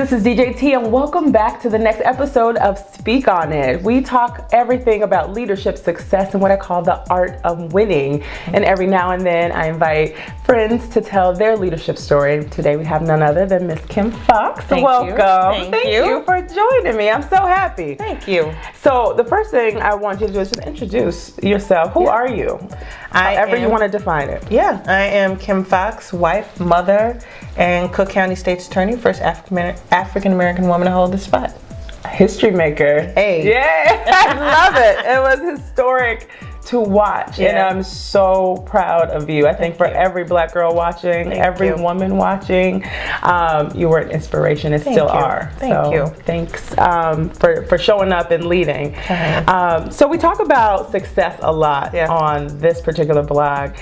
this is DJT and welcome back to the next episode of Speak On It. We talk everything about leadership, success, and what I call the art of winning. And every now and then I invite friends to tell their leadership story. Today we have none other than Miss Kim Foxx. Welcome. Thank you for joining me. I'm so happy. Thank you. So the first thing I want you to do is just introduce yourself. Who are you? However you want to define it. Yeah, I am Kim Foxx, wife, mother, and Cook County State's Attorney, first African-American woman to hold this spot. History maker. Hey. Yeah, I love it. It was historic to watch, and I'm so proud of you. I think for every black girl watching, every woman watching, you were an inspiration and still are. Thank you. Thanks for showing up and leading. So we talk about success a lot on this particular blog.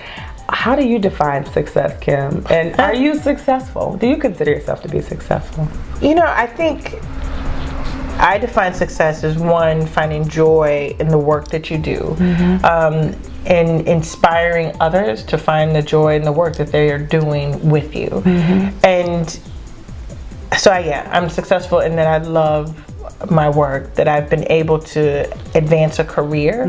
How do you define success, Kim? And are you successful? Do you consider yourself to be successful? You know, I think I define success as one, finding joy in the work that you do, and inspiring others to find the joy in the work that they are doing with you. And so I'm successful in that I love my work, that I've been able to advance a career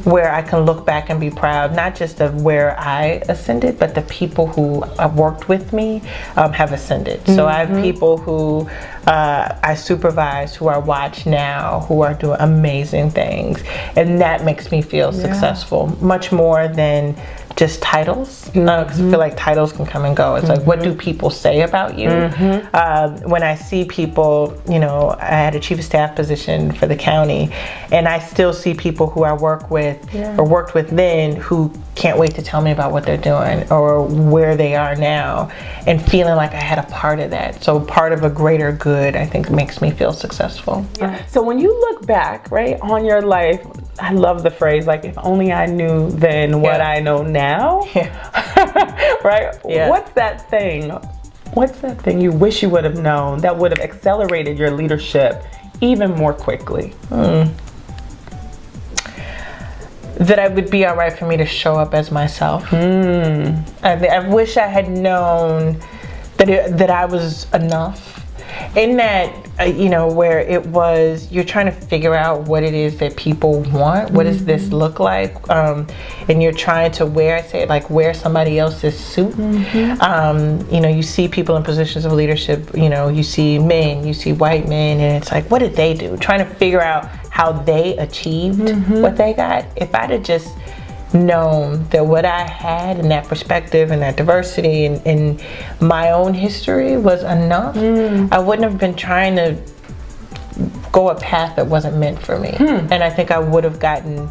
where I can look back and be proud, not just of where I ascended, but the people who have worked with me have ascended. So I have people who I supervise, who I watch now, who are doing amazing things, and that makes me feel successful, much more than just titles. Because I feel like titles can come and go. It's like, what do people say about you? When I see people, you know, I had a chief of staff position for the county, and I still see people who I work with or worked with then who can't wait to tell me about what they're doing or where they are now, and feeling like I had a part of that. So part of a greater good, I think, makes me feel successful. So when you look back, right, on your life, I love the phrase, like, if only I knew then what I know now. Right? What's that thing? What's that thing you wish you would have known that would have accelerated your leadership even more quickly? That it would be all right for me to show up as myself. I wish I had known that I was enough. In that, you know, where it was, you're trying to figure out what it is that people want. What does this look like? And you're trying to wear somebody else's suit. You know, you see people in positions of leadership, you know, you see men, you see white men, and it's like, what did they do? Trying to figure out how they achieved what they got. If I'd have just known that what I had and that perspective and that diversity and my own history was enough, I wouldn't have been trying to go a path that wasn't meant for me. And I think I would have gotten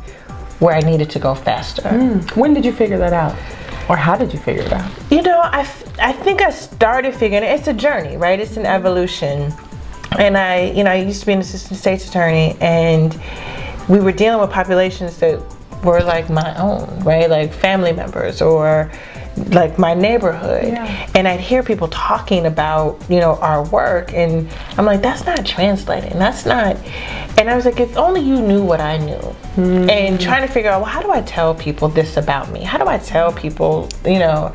where I needed to go faster. When did you figure that out? Or how did you figure it out? You know, I think I started figuring it. It's a journey, right? It's an evolution. And I used to be an assistant state's attorney, and we were dealing with populations that were like my own, right? Like family members or like my neighborhood. And I'd hear people talking about, you know, our work, and I'm like, that's not translating. That's not. And I was like, if only you knew what I knew. And trying to figure out, well, how do I tell people this about me? How do I tell people, you know?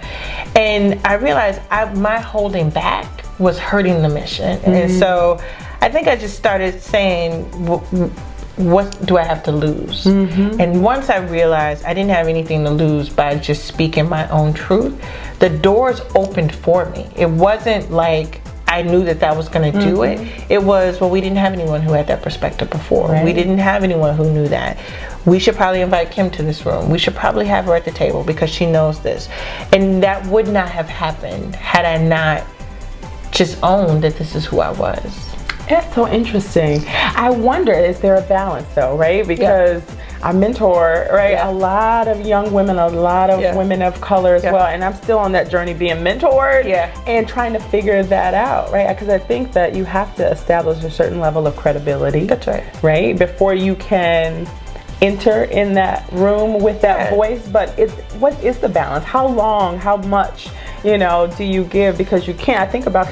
And I realized my holding back was hurting the mission. And so I think I just started saying, what do I have to lose? And once I realized I didn't have anything to lose by just speaking my own truth, the doors opened for me. It wasn't like I knew that was going to do it. It was, well, we didn't have anyone who had that perspective before. We didn't have anyone who knew that. We should probably invite Kim to this room. We should probably have her at the table because she knows this. And that would not have happened had I not just owned that this is who I was. That's so interesting. I wonder, is there a balance though, right? Because I mentor, right, a lot of young women, a lot of women of color as well, and I'm still on that journey being mentored and trying to figure that out, right? Because I think that you have to establish a certain level of credibility. That's right. Right? Before you can enter in that room with that voice. But what is the balance? How long, how much, you know, do you give? Because you can't. I think about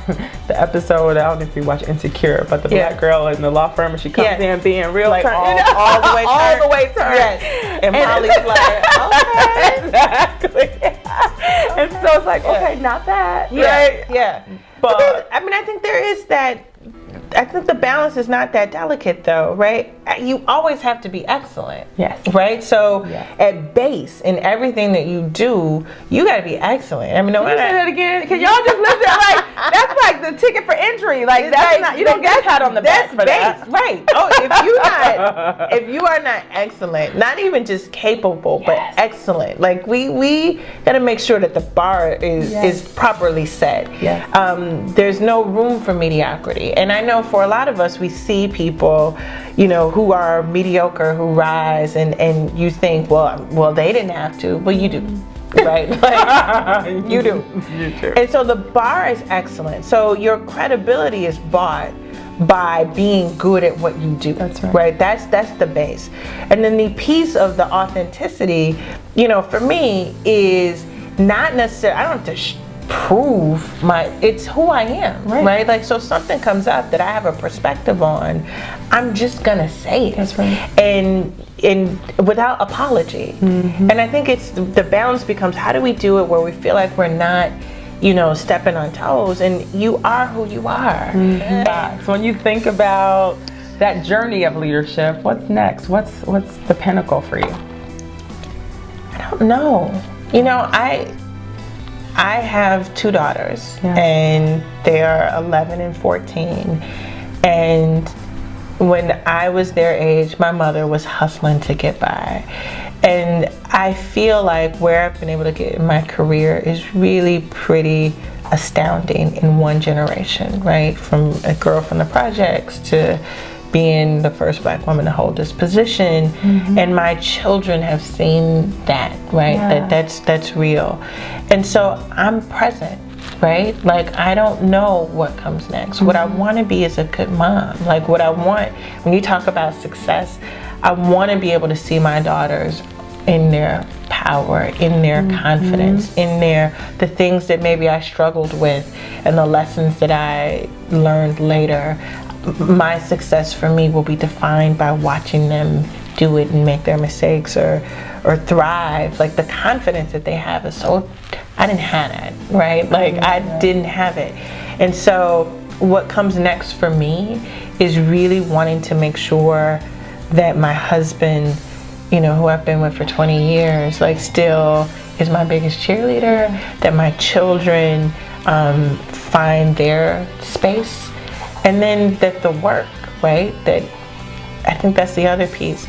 the episode, I don't know if you watch Insecure, but the black girl in the law firm, and she comes in being real like turn, all the way turned. All the way turned. Yes. And Molly's like, okay. Exactly. And so it's like, okay, not that. Right? Yeah. But I mean, I think there is that I think the balance is not that delicate though, right? You always have to be excellent. Yes. Right? So Yes. at base, in everything that you do, you got to be excellent. I mean, no Can you matter. say that again? Can y'all just listen? Like, that's like the ticket for entry. Like, that's Like, not, you don't get a pat on the back for that. Right. Oh, if you are not excellent, not even just capable, but excellent. Like we got to make sure that the bar is properly set. Yes. There's no room for mediocrity. And I know for a lot of us, we see people, you know, who are mediocre, who rise, and you think, well, they didn't have to, but you do. Right? Like, you do. You do. And so the bar is excellent. So your credibility is bought by being good at what you do. That's right. Right? That's the base. And then the piece of the authenticity, you know, for me is not necessarily, I don't have to prove it's who I am, right? Like, so something comes up that I have a perspective on, I'm just gonna say it. That's right. And without apology. And I think it's the balance becomes, how do we do it where we feel like we're not, you know, stepping on toes, and you are who you are. So when you think about that journey of leadership, what's next? What's the pinnacle for you? I don't know. You know, I have 2 daughters, and they are 11 and 14. And when I was their age, my mother was hustling to get by. And I feel like where I've been able to get in my career is really pretty astounding in one generation, right? From a girl from the projects to being the first Black woman to hold this position. And my children have seen that, right? That's real. And so I'm present, right? Like, I don't know what comes next. What I want to be is a good mom. Like, what I want, when you talk about success, I want to be able to see my daughters in their power, in their confidence, in the things that maybe I struggled with and the lessons that I learned later. My success for me will be defined by watching them do it and make their mistakes or thrive. Like, the confidence that they have is so, I didn't have that, right? Like, I didn't have it. And so what comes next for me is really wanting to make sure that my husband, you know, who I've been with for 20 years, like, still is my biggest cheerleader, that my children find their space, and then that the work, right? That I think that's the other piece,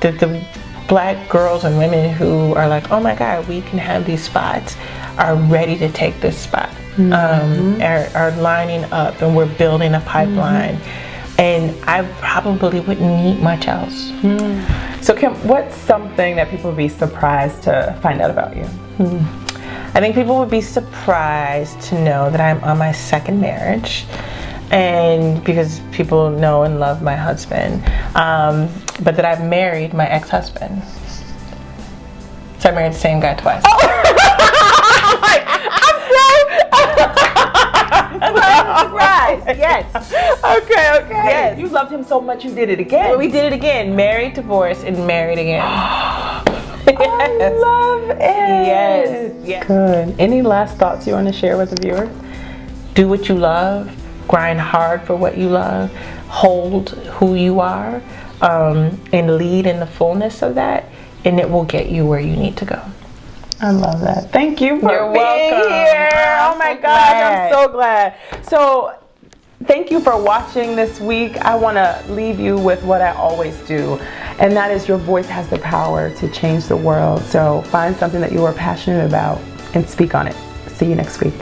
that the Black girls and women who are like, oh my God, we can have these spots, are ready to take this spot, are lining up, and we're building a pipeline. And I probably wouldn't need much else. So Kim, what's something that people would be surprised to find out about you? I think people would be surprised to know that I'm on my 2nd marriage, and because people know and love my husband, but that I've married my ex-husband. So I married the same guy twice. Surprise! Yes. Okay. Yes. You loved him so much you did it again. Well, we did it again. Married, divorced, and married again. I love it. Yes. Good. Any last thoughts you want to share with the viewers? Do what you love. Grind hard for what you love. Hold who you are, and lead in the fullness of that, and it will get you where you need to go. I love that. Thank you for You're being welcome. here. I'm Oh my so God, glad. I'm so glad. So thank you for watching this week. I want to leave you with what I always do, and that is your voice has the power to change the world. So find something that you are passionate about and speak on it. See you next week.